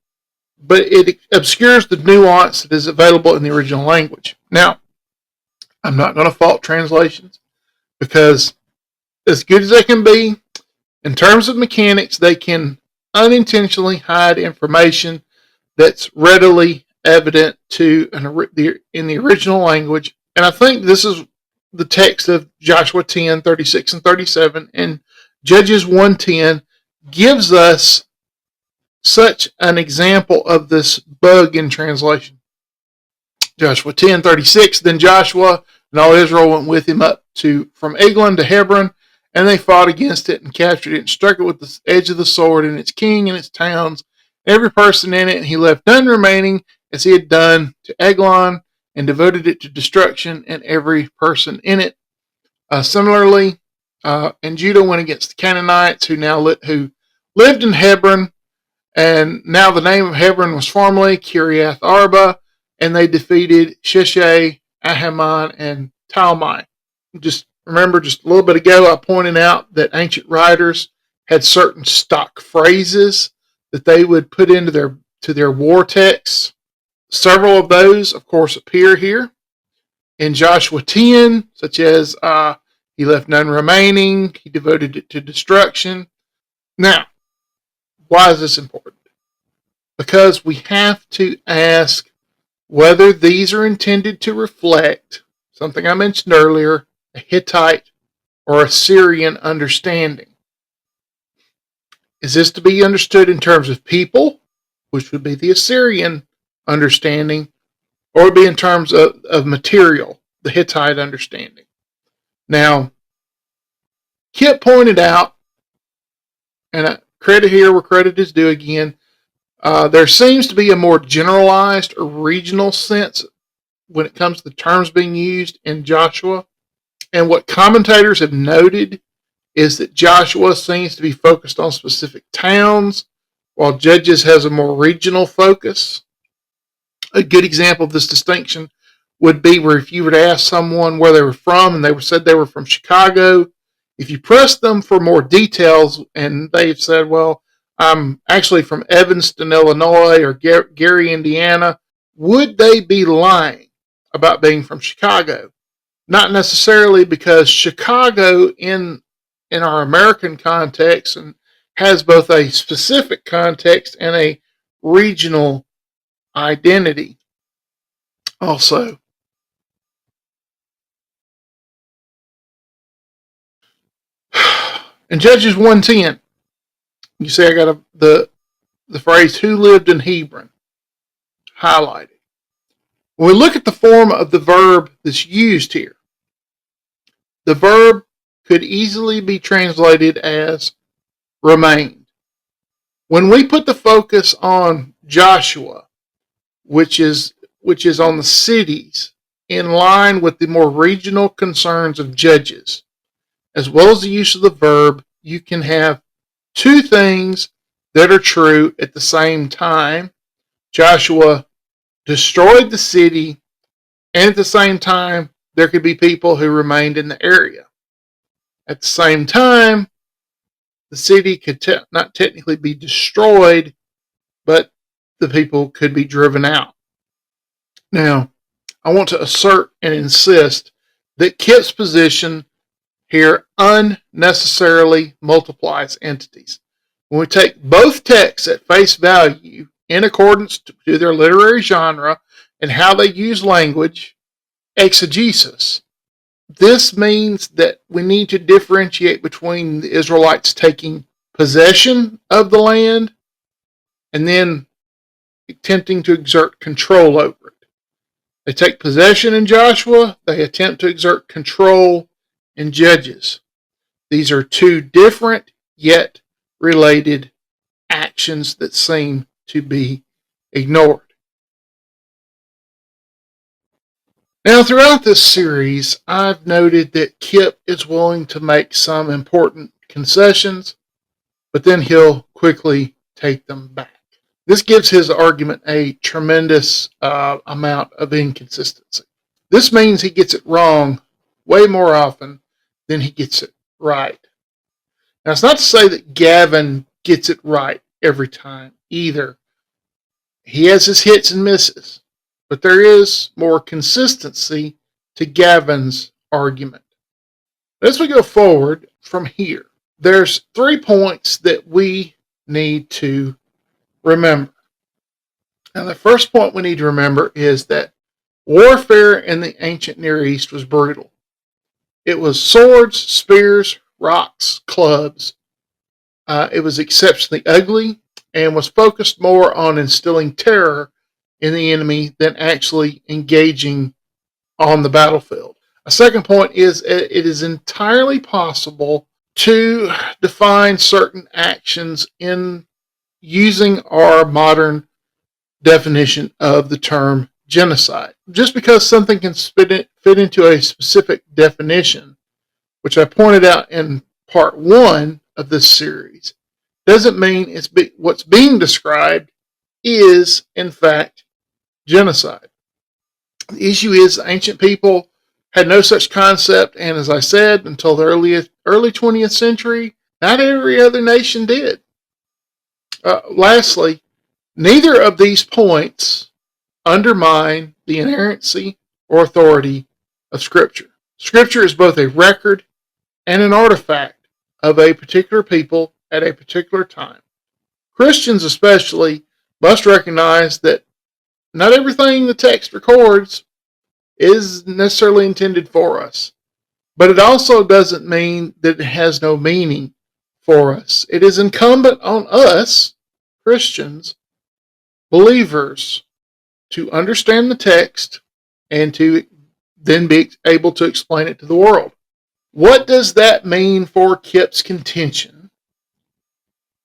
Speaker 1: but it obscures the nuance that is available in the original language. Now, I'm not going to fault translations because as good as they can be, in terms of mechanics, they can unintentionally hide information that's readily evident in the original language. And I think this is the text of Joshua 10:36 and 37, and Judges 1:10 gives us such an example of this bug in translation. Joshua 10:36, then Joshua and all Israel went with him from Eglon to Hebron, and they fought against it and captured it and struck it with the edge of the sword and its king and its towns, every person in it, and he left none remaining as he had done to Eglon, and devoted it to destruction and every person in it. Similarly, and Judah went against the Canaanites who lived in Hebron, and now the name of Hebron was formerly Kiriath Arba, and they defeated Sheshai, Ahiman, and Talmai. Just a little bit ago, I pointed out that ancient writers had certain stock phrases that they would put into their war texts. Several of those, of course, appear here in Joshua 10, such as he left none remaining, he devoted it to destruction. Now, why is this important? Because we have to ask whether these are intended to reflect something I mentioned earlier, a Hittite or Assyrian understanding. Is this to be understood in terms of people, which would be the Assyrian understanding, or would be in terms of material, the Hittite understanding? Now, Kip pointed out, and credit here where credit is due again, there seems to be a more generalized or regional sense when it comes to the terms being used in Joshua. And what commentators have noted is that Joshua seems to be focused on specific towns, while Judges has a more regional focus. A good example of this distinction would be where if you were to ask someone where they were from and they said they were from Chicago, if you pressed them for more details and they've said, well, I'm actually from Evanston, Illinois, or Gary, Indiana, would they be lying about being from Chicago? Not necessarily, because Chicago in our American context and has both a specific context and a regional identity. also. In Judges 1:10, you see I got the phrase "who lived in Hebron" highlighted. When we look at the form of the verb that's used here, the verb could easily be translated as remained. When we put the focus on Joshua, which is on the cities, in line with the more regional concerns of Judges, as well as the use of the verb, you can have two things that are true at the same time. Joshua destroyed the city, and at the same time, there could be people who remained in the area. At the same time, the city could not technically be destroyed, but the people could be driven out. Now, I want to assert and insist that Kip's position here unnecessarily multiplies entities. When we take both texts at face value in accordance to their literary genre and how they use language, exegesis, this means that we need to differentiate between the Israelites taking possession of the land and then attempting to exert control over it. They take possession in Joshua, they attempt to exert control in Judges. These are two different yet related actions that seem to be ignored. Now, throughout this series, I've noted that Kip is willing to make some important concessions, but then he'll quickly take them back. This gives his argument a tremendous amount of inconsistency. This means he gets it wrong way more often than he gets it right. Now, it's not to say that Gavin gets it right every time either. He has his hits and misses, but there is more consistency to Gavin's argument. As we go forward from here, there's 3 points that we need to remember. Now, the first point we need to remember is that warfare in the ancient Near East was brutal. It was swords, spears, rocks, clubs. It was exceptionally ugly and was focused more on instilling terror in the enemy than actually engaging on the battlefield. A second point is it is entirely possible to define certain actions in using our modern definition of the term genocide. Just because something can fit into a specific definition, which I pointed out in part 1 of this series, doesn't mean what's being described is, in fact, genocide. The issue is ancient people had no such concept, and as I said, until the early 20th century, not every other nation did. Lastly, neither of these points undermine the inerrancy or authority of Scripture. Scripture is both a record and an artifact of a particular people at a particular time. Christians especially must recognize that not everything the text records is necessarily intended for us, but it also doesn't mean that it has no meaning for us. It is incumbent on us, Christians, believers, to understand the text and to then be able to explain it to the world. What does that mean for Kip's contention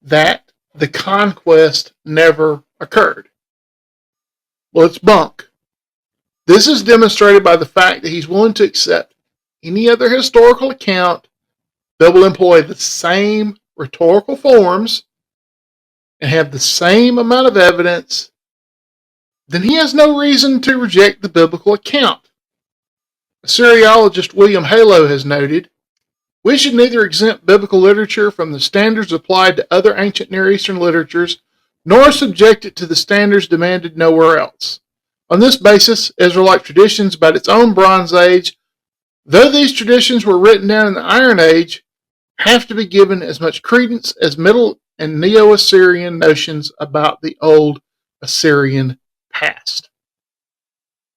Speaker 1: that the conquest never occurred? Well, it's bunk. This is demonstrated by the fact that he's willing to accept any other historical account that will employ the same rhetorical forms and have the same amount of evidence. Then he has no reason to reject the biblical account. Assyriologist William Halo has noted, "We should neither exempt biblical literature from the standards applied to other ancient Near Eastern literatures, nor subject it to the standards demanded nowhere else. On this basis, Israelite traditions about its own Bronze Age, though these traditions were written down in the Iron Age, have to be given as much credence as Middle and Neo-Assyrian notions about the old Assyrian past."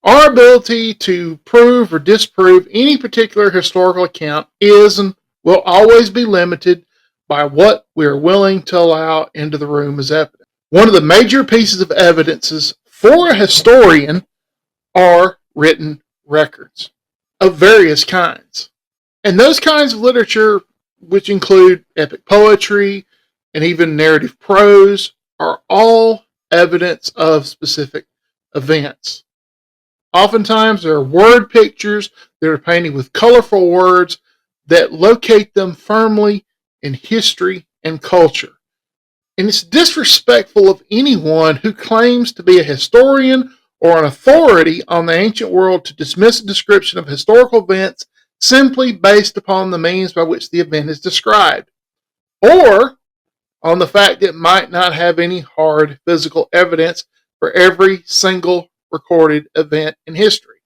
Speaker 1: Our ability to prove or disprove any particular historical account is and will always be limited by what we are willing to allow into the room as evidence. One of the major pieces of evidences for a historian are written records of various kinds. And those kinds of literature, which include epic poetry and even narrative prose, are all evidence of specific events. Oftentimes, there are word pictures that are painted with colorful words that locate them firmly in history and culture. And it's disrespectful of anyone who claims to be a historian or an authority on the ancient world to dismiss a description of historical events simply based upon the means by which the event is described, or on the fact that it might not have any hard physical evidence for every single recorded event in history.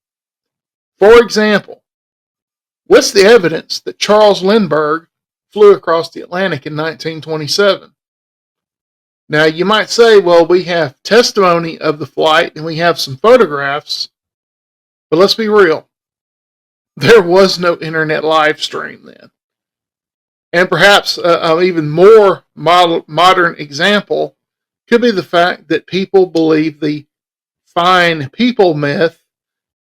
Speaker 1: For example, what's the evidence that Charles Lindbergh flew across the Atlantic in 1927? Now, you might say, well, we have testimony of the flight and we have some photographs, but let's be real. There was no internet live stream then. And perhaps an even more modern example could be the fact that people believe the fine people myth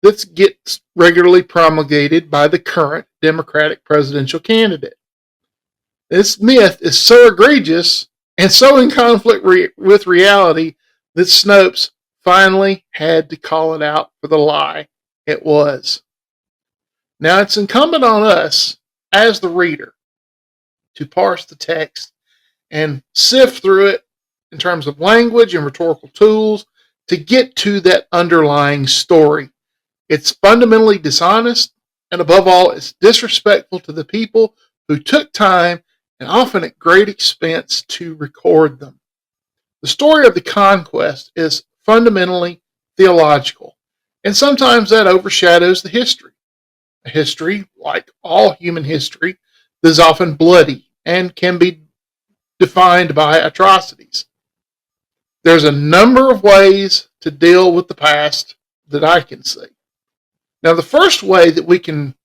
Speaker 1: that gets regularly promulgated by the current Democratic presidential candidate. This myth is so egregious and so in conflict with reality that Snopes finally had to call it out for the lie it was. Now, it's incumbent on us as the reader to parse the text and sift through it in terms of language and rhetorical tools to get to that underlying story. It's fundamentally dishonest, and above all, it's disrespectful to the people who took time and often at great expense to record them. The story of the conquest is fundamentally theological, and sometimes that overshadows the history. A history, like all human history, that is often bloody and can be defined by atrocities. There's a number of ways to deal with the past that I can see. Now, the first way that we can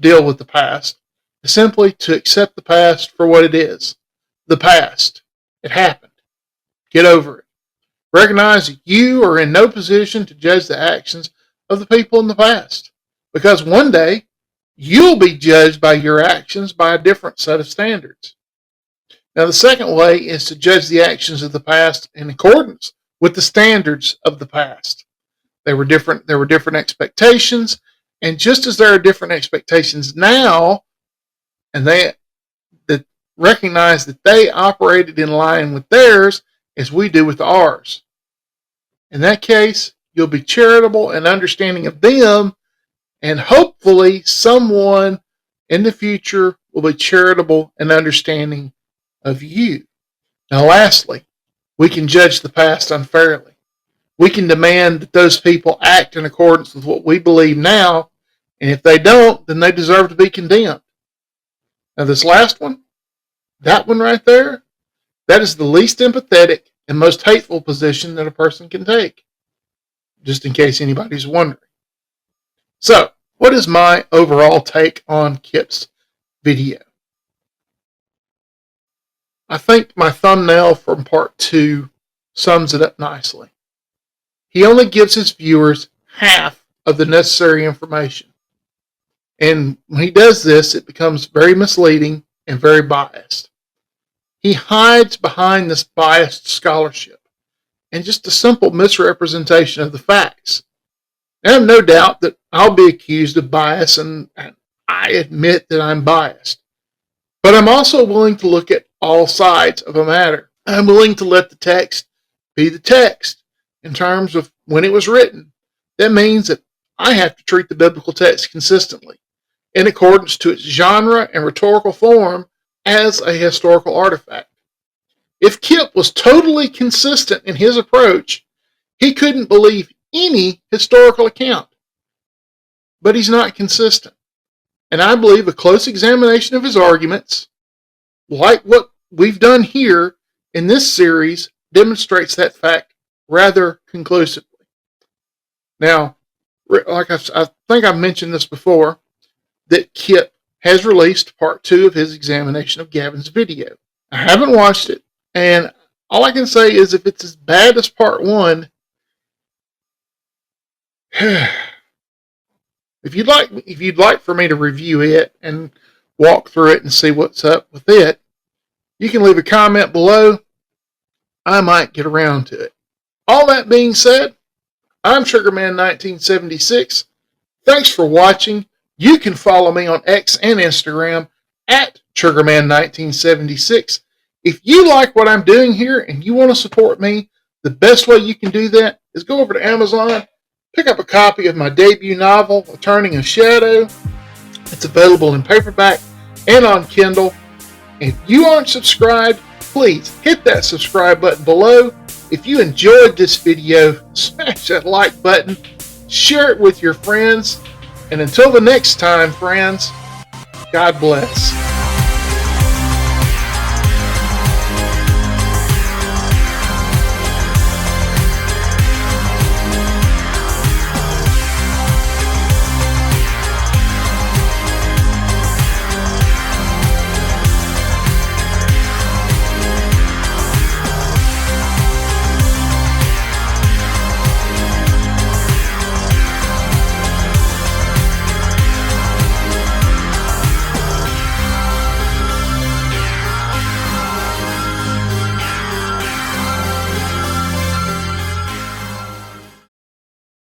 Speaker 1: deal with the past is simply to accept the past for what it is. The past. It happened. Get over it. Recognize that you are in no position to judge the actions of the people in the past, because one day you'll be judged by your actions by a different set of standards. Now, the second way is to judge the actions of the past in accordance with the standards of the past. There were different expectations, and just as there are different expectations now, and they that recognize that they operated in line with theirs as we do with ours. In that case, you'll be charitable and understanding of them, and hopefully someone in the future will be charitable and understanding of you. Now, lastly, we can judge the past unfairly. We can demand that those people act in accordance with what we believe now, and if they don't, then they deserve to be condemned. Now, this last one, that one right there, that is the least empathetic and most hateful position that a person can take, just in case anybody's wondering. So, what is my overall take on Kip's video? I think my thumbnail from part 2 sums it up nicely. He only gives his viewers half of the necessary information. And when he does this, it becomes very misleading and very biased. He hides behind this biased scholarship and just a simple misrepresentation of the facts. I have no doubt that I'll be accused of bias, and I admit that I'm biased. But I'm also willing to look at all sides of a matter. I'm willing to let the text be the text in terms of when it was written. That means that I have to treat the biblical text consistently, in accordance to its genre and rhetorical form as a historical artifact. If Kip was totally consistent in his approach, he couldn't believe any historical account. But he's not consistent. And I believe a close examination of his arguments, like what we've done here in this series, demonstrates that fact rather conclusively. Now, like I think I've mentioned this before, that Kip has released part 2 of his examination of Gavin's video. I haven't watched it, and all I can say is if it's as bad as part 1, if you'd like for me to review it and walk through it and see what's up with it, you can leave a comment below. I might get around to it. All that being said, I'm Sugarman1976. Thanks for watching. You can follow me on X and Instagram at Sugarman1976. If you like what I'm doing here and you want to support me, the best way you can do that is go over to Amazon, pick up a copy of my debut novel, A Turning of Shadow. It's available in paperback and on Kindle. If you aren't subscribed, please hit that subscribe button below. If you enjoyed this video, smash that like button, share it with your friends, and until the next time, friends, God bless.